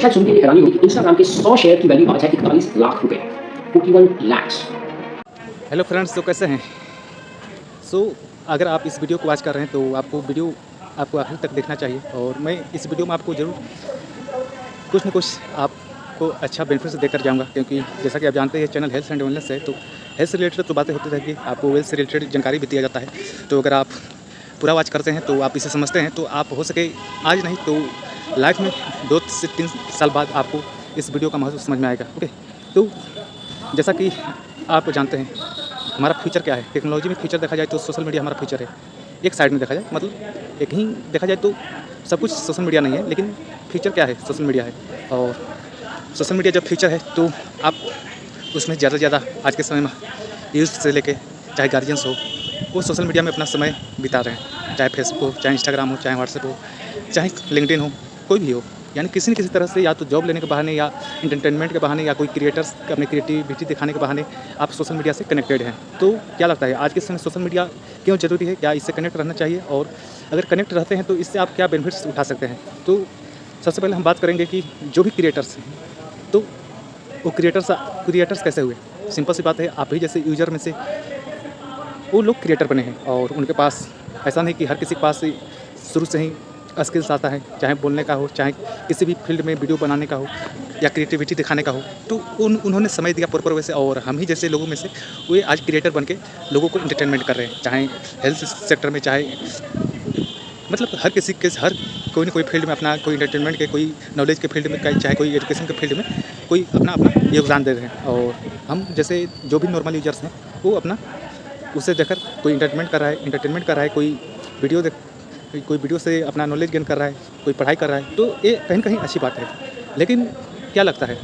शायद सुन के हैरानी होगी, इंस्टाग्राम के 100 शेयर की वैल्यू आज है 41 लाख रुपए, 41 lakhs। हेलो फ्रेंड्स, तो कैसे हैं? अगर आप इस वीडियो को वॉच कर रहे हैं तो आपको वीडियो आपको आखिर तक देखना चाहिए। और मैं इस वीडियो में आपको ज़रूर कुछ न कुछ आपको अच्छा बेनिफिट्स देकर जाऊंगा, क्योंकि जैसा कि आप जानते हैं चैनल हेल्थ एंड वेलनेस है, तो हेल्थ से रिलेटेड तो बातें होती रहेगी, आपको वेल्थ से रिलेटेड जानकारी भी दिया जाता है। तो अगर आप पूरा वॉच करते हैं तो आप इसे समझते हैं, तो आप हो सके आज नहीं तो लाइफ में 2 से 3 साल बाद आपको इस वीडियो का महत्व समझ में आएगा। ओके, तो जैसा कि आप जानते हैं हमारा फ्यूचर क्या है, टेक्नोलॉजी में फ्यूचर देखा जाए तो सोशल मीडिया हमारा फ्यूचर है। एक साइड में देखा जाए, मतलब एक ही देखा जाए तो सब कुछ सोशल मीडिया नहीं है, लेकिन फ्यूचर क्या है, सोशल मीडिया है। और सोशल मीडिया जब फ्यूचर है तो आप उसमें ज़्यादा से ज़्यादा आज के समय में यूथ से लेके चाहे गार्जियंस हो, वो सोशल मीडिया में अपना समय बिता रहे हैं, चाहे फेसबुक हो, चाहे इंस्टाग्राम हो, चाहे व्हाट्सएप हो, चाहे लिंक्डइन हो, कोई भी हो। यानी किसी न किसी तरह से या तो जॉब लेने के बहाने या एंटरटेनमेंट के बहाने या कोई क्रिएटर्स अपनी क्रिएटिविटी दिखाने के बहाने आप सोशल मीडिया से कनेक्टेड हैं। तो क्या लगता है आज के समय सोशल मीडिया क्यों ज़रूरी है, क्या इससे कनेक्ट रहना चाहिए, और अगर कनेक्ट रहते हैं तो इससे आप क्या बेनिफिट्स उठा सकते हैं? तो सबसे पहले हम बात करेंगे कि जो भी क्रिएटर्स हैं तो वो क्रिएटर्स कैसे हुए। सिंपल सी बात है, आप ही जैसे यूजर में से वो लोग क्रिएटर बने हैं, और उनके पास ऐसा नहीं कि हर किसी के पास शुरू से ही स्किल्स आता है, चाहे बोलने का हो, चाहे किसी भी फील्ड में वीडियो बनाने का हो या क्रिएटिविटी दिखाने का हो। तो उन्होंने समय दिया प्रॉपर वैसे, और हम ही जैसे लोगों में से वे आज क्रिएटर बन के लोगों को इंटरटेनमेंट कर रहे हैं, चाहे हेल्थ सेक्टर में, चाहे मतलब हर किसी के हर कोई ना कोई फील्ड में अपना, कोई इंटरटेनमेंट के, कोई नॉलेज के फील्ड में, चाहे कोई एजुकेशन के फील्ड में कोई अपना अपना योगदान दे रहे हैं। और हम जैसे जो भी नॉर्मल यूजर्स हैं वो अपना उसे देखकर कोई इंटरटेनमेंट कर रहा है, कोई वीडियो से अपना नॉलेज गेन कर रहा है, कोई पढ़ाई कर रहा है। तो ये कहीं न कहीं अच्छी बात है। लेकिन क्या लगता है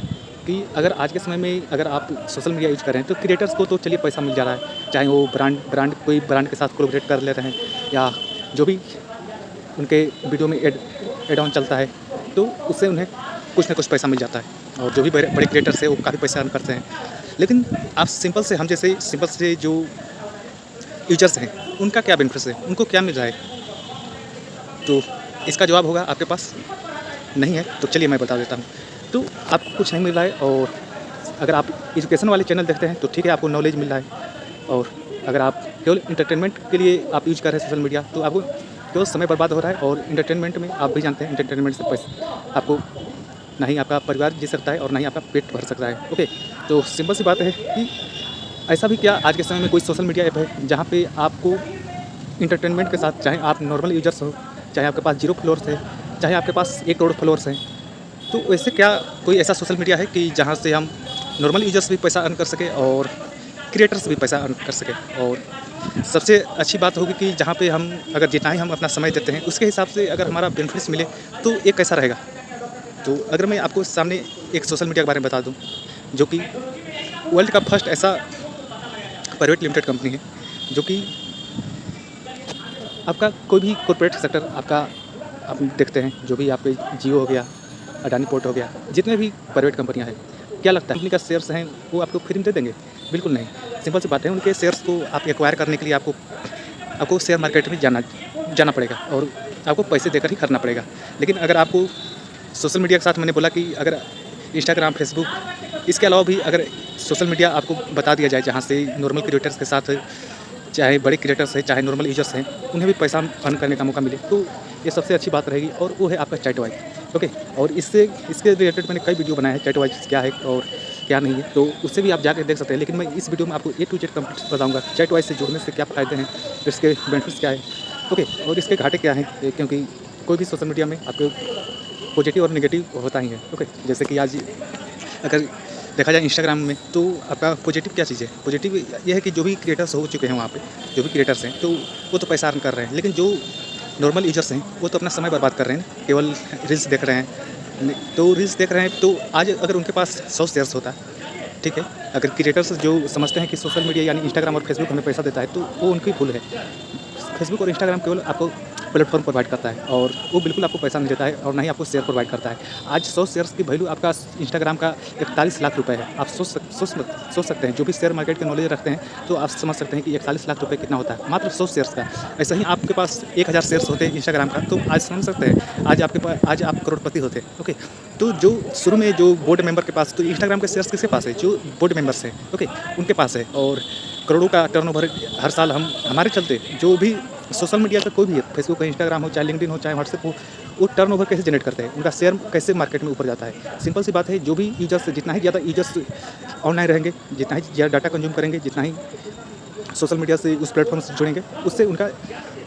कि अगर आज के समय में अगर आप सोशल मीडिया यूज़ कर रहे हैं तो क्रिएटर्स को तो चलिए पैसा मिल जा रहा है, चाहे वो कोई ब्रांड के साथ कोलैबोरेट कर ले रहे हैं, या जो भी उनके वीडियो में एड ऑन चलता है तो उससे उन्हें कुछ ना कुछ पैसा मिल जाता है। और जो भी बड़े क्रिएटर्स हैं वो काफ़ी पैसा अर्न करते हैं। लेकिन आप सिंपल से जो यूजर्स हैं उनका क्या बेनिफिट्स है, उनको क्या मिल रहा है? तो इसका जवाब होगा आपके पास नहीं है, तो चलिए मैं बता देता हूँ। तो आपको कुछ नहीं मिल रहा है, और अगर आप एजुकेशन वाले चैनल देखते हैं तो ठीक है, आपको नॉलेज मिल रहा है। और अगर आप केवल इंटरटेनमेंट के लिए आप यूज़ कर रहे हैं सोशल मीडिया, तो आपको केवल समय बर्बाद हो रहा है। और इंटरटेनमेंट में आप भी जानते हैं, इंटरटेनमेंट से पैसे आपको ना ही आपका परिवार जी सकता है और ना ही आपका पेट भर सकता है। ओके, तो सिंपल सी बात है कि ऐसा भी क्या आज के समय में कोई सोशल मीडिया ऐप है जहाँ पे आपको इंटरटेनमेंट के साथ, चाहे आप नॉर्मल यूजर्स हो, चाहे आपके पास 0 फॉलोअर्स है, चाहे आपके पास 1 करोड़ फॉलोअर्स हैं, तो वैसे क्या कोई ऐसा सोशल मीडिया है कि जहाँ से हम नॉर्मल यूजर्स भी पैसा अर्न कर सके और क्रिएटर्स भी पैसा अर्न कर सके? और सबसे अच्छी बात होगी कि जहाँ पे हम अगर जितना ही हम अपना समय देते हैं उसके हिसाब से अगर हमारा बेनिफिट्स मिले तो ये कैसा रहेगा? तो अगर मैं आपको सामने एक सोशल मीडिया के बारे में बता दूँ, जो कि वर्ल्ड का फर्स्ट ऐसा प्राइवेट लिमिटेड कंपनी है जो कि आपका कोई भी कॉर्पोरेट सेक्टर आपका आप देखते हैं, जो भी आपके जियो हो गया, अडानी पोर्ट हो गया, जितने भी प्राइवेट कंपनियां हैं, क्या लगता है कंपनी का शेयर्स हैं वो आपको फ्री में दे देंगे? बिल्कुल नहीं। सिंपल सी बात है, उनके शेयर्स को आप एक्वायर करने के लिए आपको शेयर मार्केट में जाना पड़ेगा और आपको पैसे देकर ही खरीदना पड़ेगा। लेकिन अगर आपको सोशल मीडिया के साथ, मैंने बोला कि अगर इंस्टाग्राम, फेसबुक, इसके अलावा भी अगर सोशल मीडिया आपको बता दिया जाए जहाँ से नॉर्मल क्रिएटर्स के साथ, चाहे बड़े क्रिएटर्स हैं, चाहे नॉर्मल यूजर्स हैं, उन्हें भी पैसा अर्न करने का मौका मिले, तो ये सबसे अच्छी बात रहेगी। और वो है आपका चैटवाइज। ओके, और इसके रिलेटेड मैंने कई वीडियो बनाए हैं, चैटवाइज क्या है और क्या नहीं है, तो उससे भी आप जाकर देख सकते हैं। लेकिन मैं इस वीडियो में आपको A to Z कंप्लीट बताऊँगा, चैटवाइज से जुड़ने से क्या फ़ायदे हैं, इसके बेनिफिट्स क्या है, ओके, और इसके घाटे क्या हैं, क्योंकि कोई भी सोशल मीडिया में आपको पॉजिटिव और नेगेटिव होता ही है। ओके, जैसे कि आज अगर देखा जाए इंस्टाग्राम में, तो आपका पॉजिटिव क्या चीज़ है? पॉजिटिव ये है कि जो भी क्रिएटर्स हो चुके हैं वहाँ पे, जो भी क्रिएटर्स हैं, तो वो तो पैसा अर्न कर रहे हैं। लेकिन जो नॉर्मल यूजर्स हैं वो तो अपना समय बर्बाद कर रहे हैं, केवल रील्स देख रहे हैं। तो रील्स देख रहे हैं, तो आज अगर उनके पास 100 शेयर्स होता, ठीक है, अगर क्रिएटर्स जो समझते हैं कि सोशल मीडिया यानी इंस्टाग्राम और फेसबुक हमें पैसा देता है, तो वो उनकी भूल है। फेसबुक और इंस्टाग्राम केवल आपको प्लेटफॉर्म प्रोवाइड करता है और वो बिल्कुल आपको पैसा नहीं देता है और ना ही आपको शेयर प्रोवाइड करता है। आज 100 शेयर्स की वैल्यू आपका इंस्टाग्राम का 41 लाख रुपए है। आप सोच सकते हैं, जो भी शेयर मार्केट के नॉलेज रखते हैं तो आप समझ सकते हैं कि 41 लाख रुपए कितना होता है मात्र 100 शेयर्स का। ऐसा ही आपके पास 1000 शेयर्स होते हैं इंस्टाग्राम का, तो आज समझ सकते हैं आज आप करोड़पति होते। ओके, तो जो शुरू में जो बोर्ड मेंबर के पास, तो इंस्टाग्राम के शेयर्स किसके पास है? जो बोर्ड मेंबर्स हैं, ओके, उनके पास है। और करोड़ों का टर्नओवर हर साल हमारे चलते जो भी सोशल मीडिया का कोई भी है, फेसबुक हो, इंस्टाग्राम हो, चाहे लिंक्डइन हो, चाहे व्हाट्सएप हो, वो टर्नओवर कैसे जनरेट करते हैं, उनका शेयर कैसे मार्केट में ऊपर जाता है। सिंपल सी बात है, जो भी यूजर्स, जितना ही ज़्यादा यूजर्स ऑनलाइन रहेंगे, जितना ही ज़्यादा डाटा कंज्यूम करेंगे, जितना ही सोशल मीडिया से उस प्लेटफॉर्म से जुड़ेंगे, उससे उनका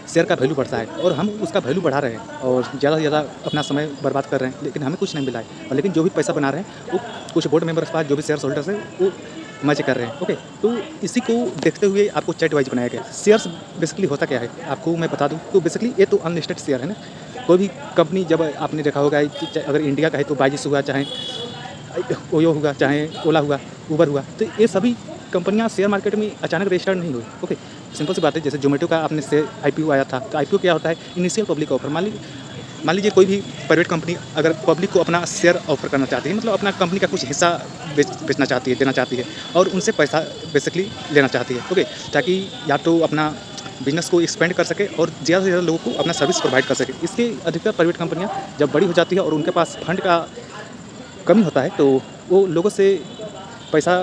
शेयर का वैल्यू बढ़ता है। और हम उसका वैल्यू बढ़ा रहे हैं और ज़्यादा से ज़्यादा अपना समय बर्बाद कर रहे हैं, लेकिन हमें कुछ नहीं मिला है। और लेकिन जो भी पैसा बना रहे हैं वो कुछ बोर्ड मेंबर्स के पास, जो भी शेयर होल्डर्स हैं, वो मजे कर रहे हैं। ओके, तो इसी को देखते हुए आपको चैट वाइज बनाया गया। शेयर्स बेसिकली होता क्या है आपको मैं बता दूं, तो बेसिकली ये तो अनलिस्टेड शेयर है ना। कोई भी कंपनी, जब आपने देखा होगा कि अगर इंडिया का है तो बाइजूस हुआ, चाहे ओयो हुआ, चाहे ओला हुआ, उबर हुआ, तो ये सभी कंपनियां शेयर मार्केट में अचानक रजिस्टर्ड नहीं हुई। ओके, सिंपल सी बात है, जैसे जोमेटो का आपने से IPO आया था, तो IPO क्या होता है? Initial public offer. मान लीजिए कोई भी प्राइवेट कंपनी अगर पब्लिक को अपना शेयर ऑफर करना चाहती है, मतलब अपना कंपनी का कुछ हिस्सा बेचना चाहती है, देना चाहती है, और उनसे पैसा बेसिकली लेना चाहती है। ओके, ताकि या तो अपना बिजनेस को एक्सपेंड कर सके और ज़्यादा से ज़्यादा लोगों को अपना सर्विस प्रोवाइड कर सके। इसके अधिकतर प्राइवेट कंपनियां जब बड़ी हो जाती है और उनके पास फंड का कमी होता है, तो वो लोगों से पैसा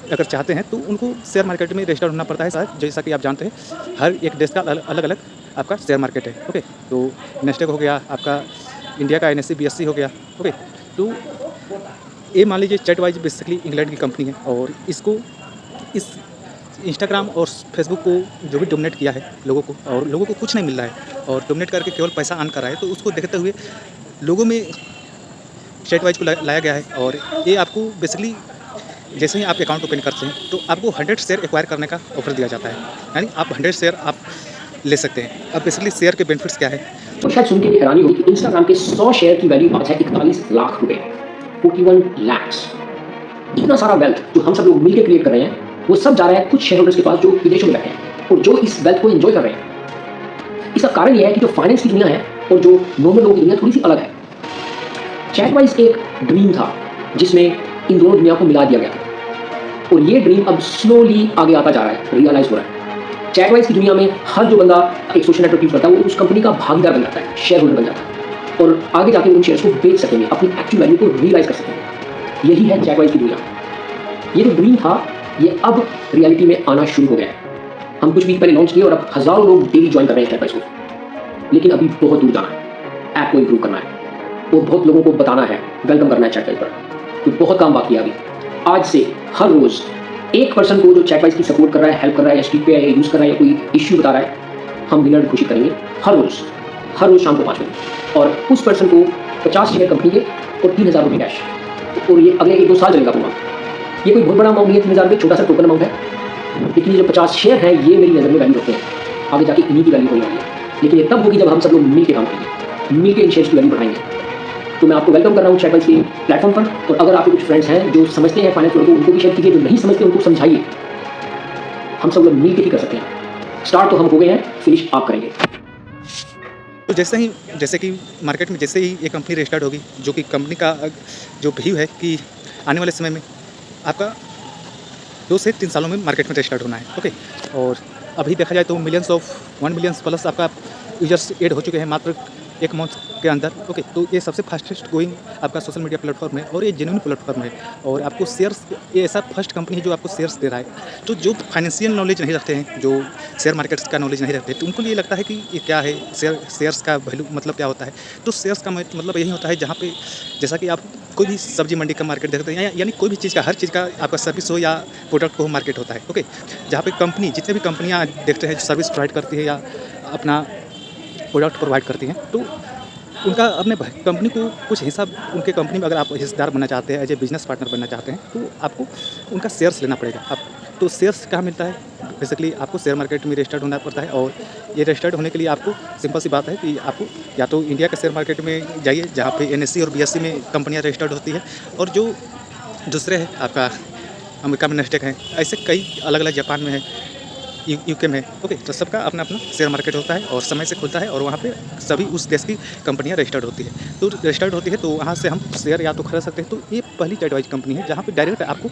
अगर चाहते हैं तो उनको शेयर मार्केट में रजिस्टर होना पड़ता है। शायद जैसा कि आप जानते हैं, हर एक देश का अलग अलग आपका शेयर मार्केट है। ओके, तो नेस्डेक हो गया, आपका इंडिया का NSE BSE हो गया। ओके, तो ये मान लीजिए चैट वाइज बेसिकली इंग्लैंड की कंपनी है और इसको इस इंस्टाग्राम और फेसबुक को जो भी डोमिनेट किया है लोगों को, और लोगों को कुछ नहीं मिल रहा है और डोमिनेट करके केवल पैसा अर्न कर रहा है, तो उसको देखते हुए लोगों में चैट वाइज को लाया गया है। और ये आपको बेसिकली जैसे ही आप अकाउंट ओपन करते हैं तो आपको 100 शेयर एक्वायर करने का ऑफर दिया जाता है, यानी आप 100 शेयर आप ले सकते हैं। अब बेसिकली शेयर के बेनिफिट्स क्या है? तो शायद सुन के भी हैरानी होगी कि इंस्टाग्राम के 100 शेयर की वैल्यू आज है 41 लाख रुपए, 41 lakhs। इतना सारा वेल्थ जो हम सब लोग मिलकर क्रिएट कर रहे हैं, वो सब जा रहा है कुछ शेयर होल्डर्स के पास जो विदेशों में बैठे हैं और जो इस वेल्थ को एंजॉय कर रहे हैं। इसका कारण यह है कि जो फाइनेंस की दुनिया है और जो नॉर्मल लोगों की दुनिया थोड़ी सी अलग है। चैटवाइज एक ड्रीम था जिसमें इन दोनों दुनिया को मिला दिया गया था, और ये ड्रीम अब स्लोली आगे आता जा रहा है, रियलाइज हो रहा है। चैटवाइज की दुनिया में हर जो बंदा एक सोशल नेटवर्क यूज करता है वो उस कंपनी का भागीदार बन जाता है, शेयर होल्डर बन जाता है, और आगे जाके उन शेयर्स को बेच सकेंगे, अपनी एक्चुअल वैल्यू को रियलाइज कर सकेंगे। यही है चैटवाइज की दुनिया। ये जो ड्रीम था ये अब रियलिटी में आना शुरू हो गया है। हम कुछ वीक पहले लॉन्च किए और अब हजारों लोग डेली ज्वाइन कर रहे हैं चैटवाइज को, लेकिन अभी बहुत दूर जाना है, ऐप को इंप्रूव करना है और बहुत लोगों को बताना है, वेलकम करना है चैटवाइज पर। तो बहुत काम बाकी है अभी। आज से हर रोज एक पर्सन को जो चैटवाइज की सपोर्ट कर रहा है, हेल्प कर रहा है, या स्ट्रीट पे यूज कर रहा है, या कोई इश्यू बता रहा है, हम विनर घोषित करेंगे हर रोज शाम को 5 बजे। और उस पर्सन को 50 शेयर कंपनी के और 3000 रुपये कैश, और ये अगले 1-2 साल चलेगा पूरा। ये कोई बहुत बड़ा अमाउंट नहीं है, 3000 रुपये छोटा सा टोकन अमाउंट है, लेकिन ये जो 50 शेयर है ये मेरी नज़र में वैल्यू रखते हैं। आगे जाके इन्हीं की वैल्यू होने वाली है, लेकिन ये तब होगी जब हम सब लोग मिल के काम करेंगे, मिल के इन शेयर्स की वैल्यू बढ़ाएंगे। तो मैं आपको वेलकम कर रहा हूँ चैटवाइज के प्लेटफॉर्म पर, और अगर आपके कुछ फ्रेंड्स हैं जो समझते हैं फाइनेंस को, उनको भी शेयर कीजिए, जो नहीं समझते उनको समझाइए। हम सब लोग मिल के ही कर सकते हैं। स्टार्ट तो हम हो गए हैं, फिनिश आप करेंगे। तो जैसे कि मार्केट में जैसे ही ये कंपनी रजिस्टर्ड होगी, जो कि कंपनी का जो व्यू है कि आने वाले समय में आपका 2 से 3 सालों में मार्केट में रजिस्टर्ड होना है। ओके, और अभी देखा जाए तो 1 मिलियन प्लस आपका यूजर्स ऐड हो चुके हैं मात्र 1 मंथ के अंदर। ओके, तो ये सबसे फास्टेस्ट गोइंग आपका सोशल मीडिया प्लेटफॉर्म है और ये जेन्युइन प्लेटफॉर्म है। और आपको शेयर्स, ये ऐसा फर्स्ट कंपनी है जो आपको शेयर्स दे रहा है। तो जो फाइनेंशियल नॉलेज नहीं रखते हैं, जो शेयर मार्केट्स का नॉलेज नहीं रखते, तो उनको ये लगता है कि ये क्या है, शेयर्स का वैल्यू मतलब क्या होता है। तो शेयर्स का मतलब यही होता है जहाँ पे, जैसा कि आप कोई भी सब्जी मंडी का मार्केट देखते हैं, यानी कोई भी चीज़ का, हर चीज़ का आपका सर्विस हो या प्रोडक्ट हो, मार्केट होता है। ओके, जहाँ पे कंपनी, जितने भी कंपनियाँ देखते हैं सर्विस प्रोवाइड करती है या अपना प्रोडक्ट प्रोवाइड करती हैं, तो उनका अपने कंपनी को कुछ हिस्सा, उनके कंपनी में अगर आप हिस्सेदार बनना चाहते हैं, एज ए बिजनेस पार्टनर बनना चाहते हैं, तो आपको उनका शेयर्स लेना पड़ेगा। आप तो शेयर्स कहाँ मिलता है? बेसिकली आपको शेयर मार्केट में रजिस्टर्ड होना पड़ता है, और ये रजिस्टर्ड होने के लिए आपको सिंपल सी बात है कि आपको या तो इंडिया के शेयर मार्केट में जाइए जहाँ पे NSE और BSE में कंपनियाँ रजिस्टर्ड होती है, और जो दूसरे है आपका अमेरिका में नेस्डेक है, ऐसे कई अलग अलग, जापान में है, यूके में, ओके। तो सबका अपना अपना शेयर मार्केट होता है और समय से खुलता है और वहाँ पे सभी उस देश की कंपनियाँ रजिस्टर्ड होती है। तो रजिस्टर्ड होती है तो वहाँ से हम शेयर या तो खरीद सकते हैं। तो ये पहली चैटवाइज कंपनी है जहाँ पे डायरेक्ट आपको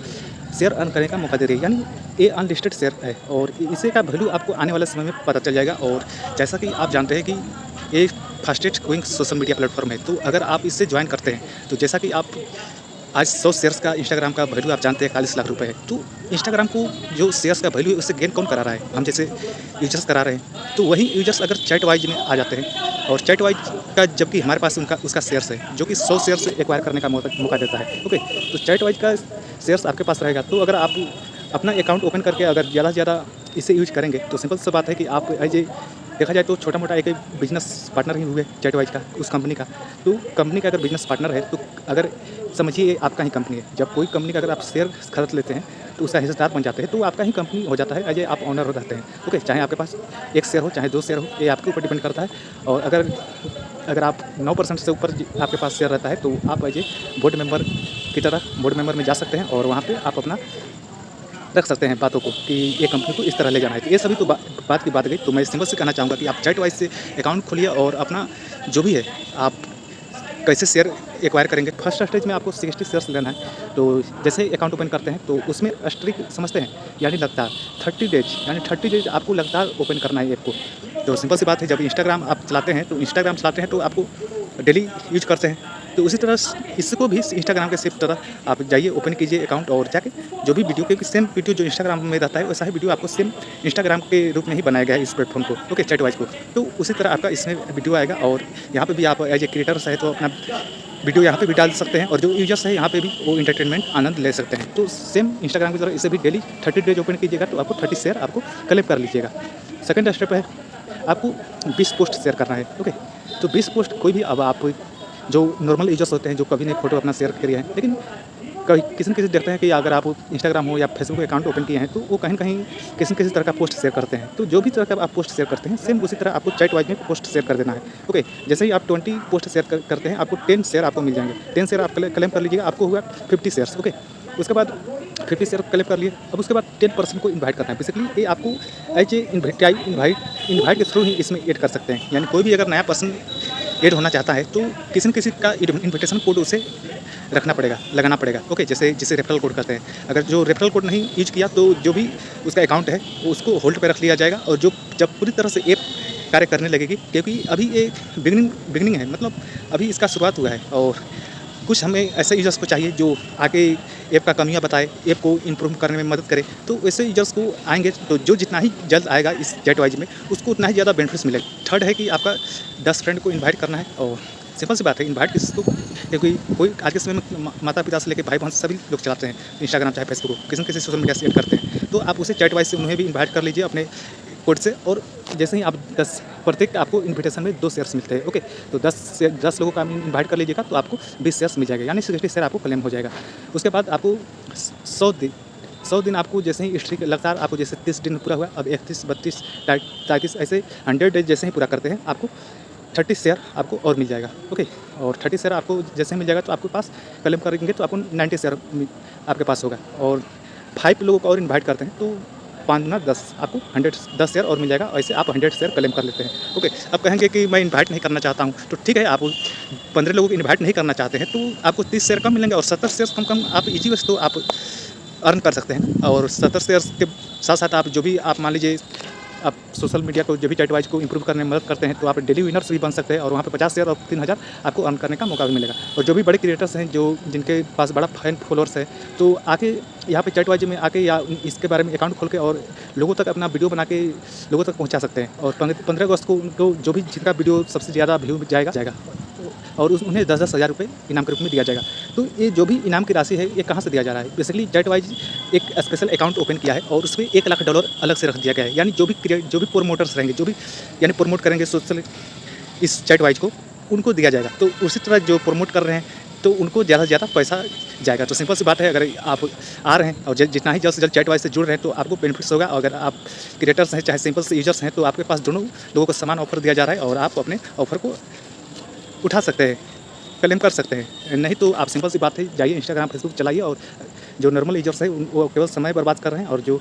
शेयर अर्न करने का मौका दे रही है, यानी ये अनलिस्टेड शेयर है और इसे का वैल्यू आपको आने वाले समय में पता चल जाएगा। और जैसा कि आप जानते हैं कि ये fastest growing social media platform है, तो अगर आप इससे ज्वाइन करते हैं तो जैसा कि आप आज 100 शेयर्स का इंस्टाग्राम का वैल्यू आप जानते हैं 41 लाख रुपए है। तो इंस्टाग्राम को जो शेयर्स का वैल्यू है उससे गेन कौन करा रहा है? हम जैसे यूजर्स करा रहे हैं। तो वही यूजर्स अगर चैट वाइज में आ जाते हैं और चैट वाइज का जबकि हमारे पास उसका शेयर्स है जो कि 100 शेयर से एक्वायर करने का मौका देता है, ओके। तो चैट वाइज का शेयर्स आपके पास रहेगा। तो अगर आप अपना अकाउंट ओपन करके अगर ज़्यादा से ज़्यादा इसे यूज करेंगे तो सिंपल सी बात है कि आप एज ए देखा जाए तो छोटा मोटा एक बिजनेस पार्टनर ही हुए चैटवाइज का उस कंपनी का। तो कंपनी का अगर बिजनेस पार्टनर है तो अगर समझिए आपका ही कंपनी है, जब कोई कंपनी का अगर आप शेयर खरीद लेते हैं तो उसका हिस्सेदार बन जाते हैं तो आपका ही कंपनी हो जाता है, एज ए आप ऑनर हो जाते हैं, ओके। चाहे आपके पास 1 शेयर हो चाहे 2 शेयर हो, ये आपके ऊपर डिपेंड करता है। और अगर आप 9% से ऊपर आपके पास शेयर रहता है तो आप एज ए बोर्ड मेंबर की तरह बोर्ड मेंबर में जा सकते हैं और वहाँ पर आप अपना रख सकते हैं बातों को कि ये कंपनी को इस तरह ले जाना है। तो ये सभी तो बात की बात गई। तो मैं सिंपल से कहना चाहूँगा कि आप चैट वाइज से अकाउंट खोलिए और अपना जो भी है आप कैसे शेयर एक्वायर करेंगे। फर्स्ट स्टेज में आपको 60 शेयर्स लेना है। तो जैसे अकाउंट ओपन करते हैं तो उसमें स्ट्रिक समझते हैं, यानी लगातार 30 डेज यानी 30 डेज आपको लगातार ओपन करना है ऐप को। तो सिंपल सी बात है, जब इंस्टाग्राम आप चलाते हैं तो आपको डेली यूज करते हैं, तो उसी तरह इसको भी इंस्टाग्राम के सेम तरह आप जाइए ओपन कीजिए अकाउंट और जाके जो भी वीडियो, क्योंकि सेम वीडियो जो इंस्टाग्राम में रहता है वैसा ही वीडियो आपको सेम इंस्टाग्राम के रूप में ही बनाया गया है इस प्लेटफॉर्म को, ओके, चैट वाइज को। तो उसी तरह आपका इसमें वीडियो आएगा और यहाँ पे भी आप एज ए क्रिएटर्स है तो अपना वीडियो यहाँ पे भी डाल सकते हैं और जो यूजर्स है यहाँ पे भी वो इंटरटेनमेंट आनंद ले सकते हैं। तो सेम इंस्टाग्राम की तरह इसे भी डेली 30 डेज ओपन कीजिएगा तो आपको 30 शेयर आपको कलेक्ट कर लीजिएगा। सेकंड स्टेप है आपको 20 पोस्ट शेयर करना है, ओके। तो 20 पोस्ट कोई भी, अब आप जो नॉर्मल यूजर्स होते हैं जो कभी नहीं फोटो अपना शेयर किया है, लेकिन कभी किसी न किसी देखते हैं कि अगर आप इंस्टाग्राम हो या फेसबुक अकाउंट ओपन किए हैं तो वो कहीं न कहीं किसी न किसी तरह का पोस्ट शेयर करते हैं। तो जो भी तरह का आप पोस्ट शेयर करते हैं सेम उसी तरह आपको चैट वाइज में पोस्ट शेयर कर देना है, ओके। जैसे ही आप 20 पोस्ट शेयर करते हैं आपको 10 शेयर आपको मिल जाएंगे। 10 शेयर आप क्लेम कर लीजिएगा, आपको हुआ 50 शेयर्स, ओके। उसके बाद 50 शेयर क्लेम कर लिए। अब उसके बाद 10% को इन्वाइट करना है। बेसिकली ये आपको एज ए इन्वाइट के थ्रू ही इसमें ऐड कर सकते हैं, यानी कोई भी अगर नया पर्सन ऐड होना चाहता है तो किसी न किसी का इन्विटेशन कोड उसे रखना पड़ेगा, लगाना पड़ेगा, ओके। जिसे रेफरल कोड कहते हैं। अगर जो रेफरल कोड नहीं यूज किया तो जो भी उसका अकाउंट है उसको होल्ड पे रख लिया जाएगा और जब पूरी तरह से ऐप कार्य करने लगेगी, क्योंकि अभी ये बिगनिंग है, मतलब अभी इसका शुरुआत हुआ है और कुछ हमें ऐसे यूजर्स को चाहिए जो आगे ऐप का कमियां बताए, ऐप को इम्प्रूव करने में मदद करे। तो वैसे यूजर्स को आएंगे तो जो जितना ही जल्द आएगा इस चैट वाइज में उसको उतना ही ज़्यादा बेनिफिट्स मिलेगा। थर्ड है कि आपका 10 फ्रेंड को इन्वाइट करना है और सिंपल सी बात है, इन्वाइट किसको, क्योंकि कोई आज के समय में माता पिता से लेकर भाई बहन सभी लोग चलाते हैं इंस्टाग्राम चाहे फेसबुक को, किसी न किसी सोशल मीडिया से ऐड करते हैं। तो आप उसे चैट वाइज से उन्हें भी इन्वाइट कर लीजिए अपने कोड से और जैसे ही आप 10 प्रत्येक आपको इन्विटेशन में 2 शेयर्स मिलते हैं, ओके। तो 10 लोगों का इन्वाइट कर लीजिएगा तो आपको 20 शेयर्स मिल जाएगा, यानी 60 शेयर आपको क्लेम हो जाएगा। उसके बाद आपको 100 दिन आपको जैसे ही स्ट्रिक लगातार आपको जैसे 30 दिन पूरा हुआ, अब 31, 32, 33 ऐसे 100 डेज जैसे ही पूरा करते हैं आपको 30 शेयर आपको और मिल जाएगा, ओके। और 30 शेयर आपको जैसे ही मिल जाएगा तो आपके पास क्लेम करेंगे तो आपको 90 शेयर आपके पास होगा और 5 लोगों को और इन्वाइट करते हैं तो 5 ना 10 आपको 10 शेयर और मिल जाएगा। ऐसे आप 100 शेयर क्लेम कर लेते हैं, ओके। अब कहेंगे कि मैं इन्वाइट नहीं करना चाहता हूँ, तो ठीक है, आप 15 लोगों को इन्वाइट नहीं करना चाहते हैं तो आपको 30 शेयर कम मिलेंगे और 70 शेयर कम आप इजी वेज तो आप अर्न कर सकते हैं। और 70 शेयर्स के साथ साथ आप जो भी आप मान लीजिए आप सोशल मीडिया को जो भी चैट वाइज को इंप्रूव करने में मदद करते हैं तो आप डेली विनर्स भी बन सकते हैं और वहाँ पे 50 शेयर और 3000 आपको अर्न करने का मौका भी मिलेगा। और जो भी बड़े क्रिएटर्स हैं जो जिनके पास बड़ा फैन फॉलोअर्स है तो आके यहाँ पे चैट वाइज में आके या इसके बारे में अकाउंट खोल के और लोगों तक अपना वीडियो बना के लोगों तक पहुँचा सकते हैं। और 15 अगस्त को उनको जो भी जिनका वीडियो सबसे ज़्यादा व्यू जाएगा और उन्हें 10-10 हज़ार रुपये इनाम के रूप में दिया जाएगा। तो ये जो भी इनाम की राशि है ये कहाँ से दिया जा रहा है? बेसिकली चैट वाइज एक स्पेशल अकाउंट ओपन किया है और उसमें $1 लाख अलग से रख दिया गया है, यानी जो भी प्रोमोटर्स रहेंगे, जो भी यानी प्रमोट करेंगे सोशल इस चैट वाइज को, उनको दिया जाएगा। तो उसी तरह जो प्रमोट कर रहे हैं तो उनको ज़्यादा से ज़्यादा पैसा जाएगा। तो सिंपल सी बात है, अगर आप आ रहे हैं और जितना ही जल्द से जल्द चैट वाइज से जुड़ रहे हैं तो आपको बेनिफिट्स होगा। अगर आप क्रिएटर्स हैं चाहे सिंपल से यूजर्स हैं तो आपके पास दोनों लोगों को समान ऑफर दिया जा रहा है और आप अपने ऑफर को उठा सकते हैं, क्लेम कर सकते हैं। नहीं तो आप सिंपल सी बात है, जाइए इंस्टाग्राम फेसबुक चलाइए और जो नॉर्मल यूजर्स है वो केवल समय बर्बाद कर रहे हैं और जो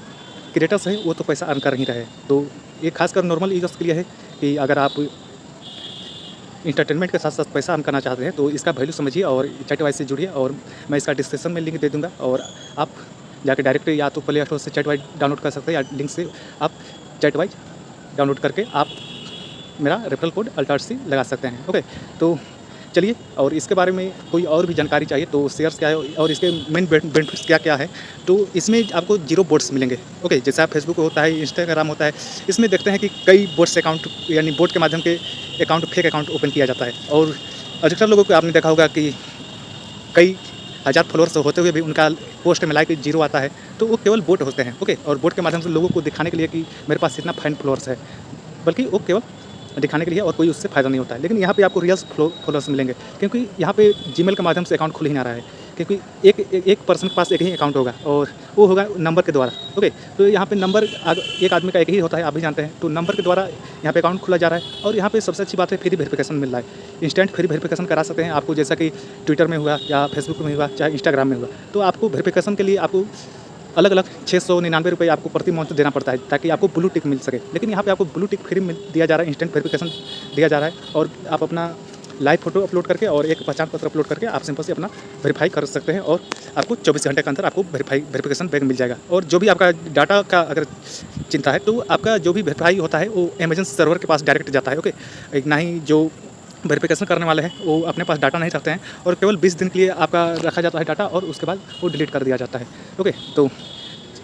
क्रिएटर्स हैं वो तो पैसा अर्न कर ही रहे हैं। तो ये खासकर नॉर्मल यूजर्स के लिए है कि अगर आप इंटरटेनमेंट के साथ साथ पैसा अर्न करना चाहते हैं तो इसका वैल्यू समझिए और चैटवाइज से जुड़िए। और मैं इसका डिस्क्रिप्शन में लिंक दे दूँगा और आप जाके डायरेक्ट या तो प्ले स्टोर से चैटवाइज डाउनलोड कर सकते हैं या लिंक से आप चैटवाइज डाउनलोड करके आप मेरा रेफरल कोड अल्टर्सी लगा सकते हैं। ओके, तो चलिए, और इसके बारे में कोई और भी जानकारी चाहिए तो शेयर्स क्या है और इसके मेन बेनिफिट्स क्या क्या है, तो इसमें आपको 0 बोट्स मिलेंगे। ओके, जैसे आप फेसबुक होता है, इंस्टाग्राम होता है, इसमें देखते हैं कि कई बोट्स अकाउंट यानी बोट के माध्यम के अकाउंट फेक अकाउंट ओपन किया जाता है। और अधिकतर लोगों को आपने देखा होगा कि कई हज़ार फॉलोअर्स होते हुए भी उनका पोस्ट में लाइक 0 आता है, तो वो केवल बोट होते हैं। ओके, और बोट के माध्यम से लोगों को दिखाने के लिए कि मेरे पास इतना फैन फॉलोअर्स है, बल्कि वो केवल दिखाने के लिए और कोई उससे फ़ायदा नहीं होता है। लेकिन यहाँ पे आपको रियल फॉलोअर्स मिलेंगे, क्योंकि यहाँ पे जीमेल के माध्यम से अकाउंट खुल ही ना रहा है, क्योंकि एक पर्सन के पास एक ही अकाउंट होगा और वो होगा नंबर के द्वारा। ओके, तो यहाँ पे नंबर एक आदमी का एक ही होता है, आप भी जानते हैं। तो नंबर के द्वारा यहाँ पे अकाउंट खुला जा रहा है। और यहाँ पे सबसे अच्छी बात है, फ्री वेरिफिकेशन मिल रहा है। इंस्टेंट फ्री वेरिफिकेशन करा सकते हैं आपको, जैसा कि ट्विटर में हुआ या फेसबुक में हुआ चाहे इंस्टाग्राम में हुआ। तो आपको वेरिफिकेशन के लिए आपको अलग अलग 699 रुपये आपको प्रति मंथ देना पड़ता है ताकि आपको ब्लू टिक मिल सके। लेकिन यहाँ पे आपको ब्लू टिक फ्री दिया जा रहा है, इंस्टेंट वेरिफिकेशन दिया जा रहा है। और आप अपना लाइव फोटो अपलोड करके और एक पहचान पत्र अपलोड करके आप सिंपल से अपना वेरीफाई कर सकते हैं और आपको 24 घंटे के अंदर आपको वेरिफिकेशन बैग मिल जाएगा। और जो भी आपका डाटा का अगर चिंता है तो आपका जो भी वेरीफाई होता है वो अमेजन सर्वर के पास डायरेक्ट जाता है। ओके, ना ही जो वेरिफिकेशन करने वाले हैं वो अपने पास डाटा नहीं रखते हैं और केवल 20 दिन के लिए आपका रखा जाता है डाटा और उसके बाद वो डिलीट कर दिया जाता है। ओके, तो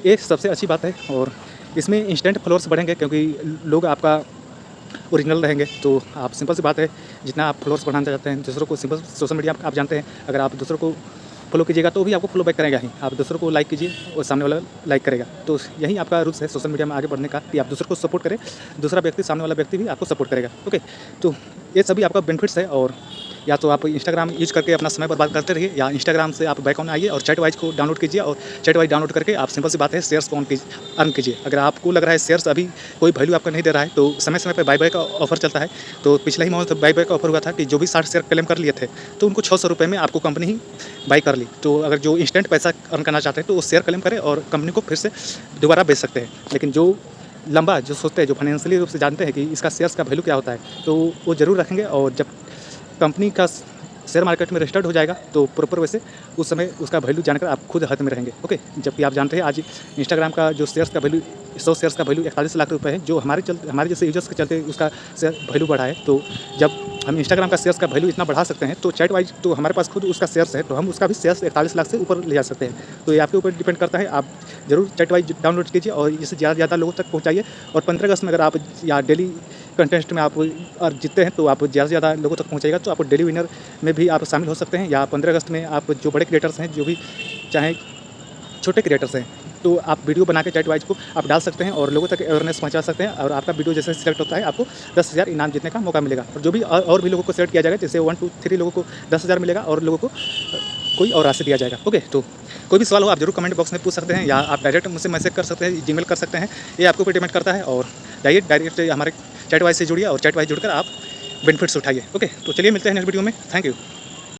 ये सबसे अच्छी बात है। और इसमें इंस्टेंट फॉलोअर्स बढ़ेंगे क्योंकि लोग आपका ओरिजिनल रहेंगे। तो आप सिंपल सी बात है, जितना आप फॉलोअर्स बढ़ाना चाहते हैं दूसरों को, सिंपल सोशल मीडिया आप जानते हैं, अगर आप दूसरों को फॉलो कीजिएगा तो भी आपको फॉलो बैक करेगा ही। आप दूसरों को लाइक कीजिए और सामने वाला लाइक करेगा। तो यही आपका रूल्स है सोशल मीडिया में आगे बढ़ने का, कि आप दूसरों को सपोर्ट करें, दूसरा व्यक्ति सामने वाला व्यक्ति भी आपको सपोर्ट करेगा। ओके, तो ये सभी आपका बेनिफिट्स है। और या तो आप इंस्टाग्राम यूज करके अपना समय बर्बाद करते रहिए, या इंस्टाग्राम से आप बैक ऑन आइए और चैटवाइज को डाउनलोड कीजिए। और चैटवाइज डाउनलोड करके आप सिंपल सी बात है शेयर्स को अर्न कीजिए। अगर आपको लग रहा है शेयर्स अभी कोई वैल्यू आपका नहीं दे रहा है तो समय समय पर बाय का ऑफर चलता है। तो पिछले ही मंथ बाय का ऑफर हुआ था कि जो भी 60 शेयर क्लेम कर लिए थे तो उनको 600 रुपये में आपको कंपनी ही बाई कर ली। तो अगर जो इंस्टेंट पैसा अर्न करना चाहते हैं तो वो शेयर क्लेम करें और कंपनी को फिर से दोबारा बेच सकते हैं। लेकिन जो लंबा जो सोचते हैं, जो फाइनेंशियली रूप से जानते हैं कि इसका शेयर्स का वैल्यू क्या होता है, तो वो ज़रूर रखेंगे। और जब कंपनी का शेयर मार्केट में रजिस्टर्ड हो जाएगा तो प्रॉपर वैसे उस समय उसका वैल्यू जानकर आप खुद हद में रहेंगे। ओके, जबकि आप जानते हैं आज इंस्टाग्राम का जो शेयर्स का वैल्यू 100 शेयर्स का वैल्यू 41 लाख रुपए है, जो हमारे जैसे यूजर्स के चलते उसका शेयर वैल्यू बढ़ा है। तो जब हम इंस्टाग्राम का शेयर्स का वैल्यू इतना बढ़ा सकते हैं तो चैटवाइज तो हमारे पास खुद उसका शेयर्स है, तो हम उसका भी शेयर्स 41 लाख से ऊपर ले जा सकते हैं। तो ये आपके ऊपर डिपेंड करता है। आप जरूर चैटवाइज डाउनलोड कीजिए और इसे ज़्यादा से ज़्यादा लोगों तक पहुँचाइए। और 15 अगस्त में अगर आप या डेली कंटेस्ट में आप और जीतते हैं तो आप ज़्यादा से ज़्यादा लोगों तक पहुँचाएगा, तो आप डेली विनर में भी आप शामिल हो सकते हैं। या 15 अगस्त में आप जो बड़े क्रिएटर्स हैं, जो भी चाहे छोटे क्रिएटर्स हैं, तो आप वीडियो बना के चैटवाइज को आप डाल सकते हैं और लोगों तक अवेयरनेस पहुंचा सकते हैं। और आपका वीडियो जैसे सिलेक्ट होता है आपको 10,000 इनाम जीतने का मौका मिलेगा। और जो भी और भी लोगों को सिलेक्ट किया जाएगा, जैसे 1 2 3 लोगों को 10,000 मिलेगा और लोगों को कोई और राशि दिया जाएगा। ओके, तो कोई भी सवाल हो आप जरूर कमेंट बॉक्स में पूछ सकते हैं, या आप डायरेक्ट मुझसे मैसेज कर सकते हैं, जीमेल कर सकते हैं। ये आपके ऊपर डिपेंड करता है। और डायरेक्ट हमारे चैटवाइज से जुड़िए और चैटवाइज जुड़कर आप बेनिफिट्स उठाइए। ओके, तो चलिए मिलते हैं नेक्स्ट वीडियो में। Thank you.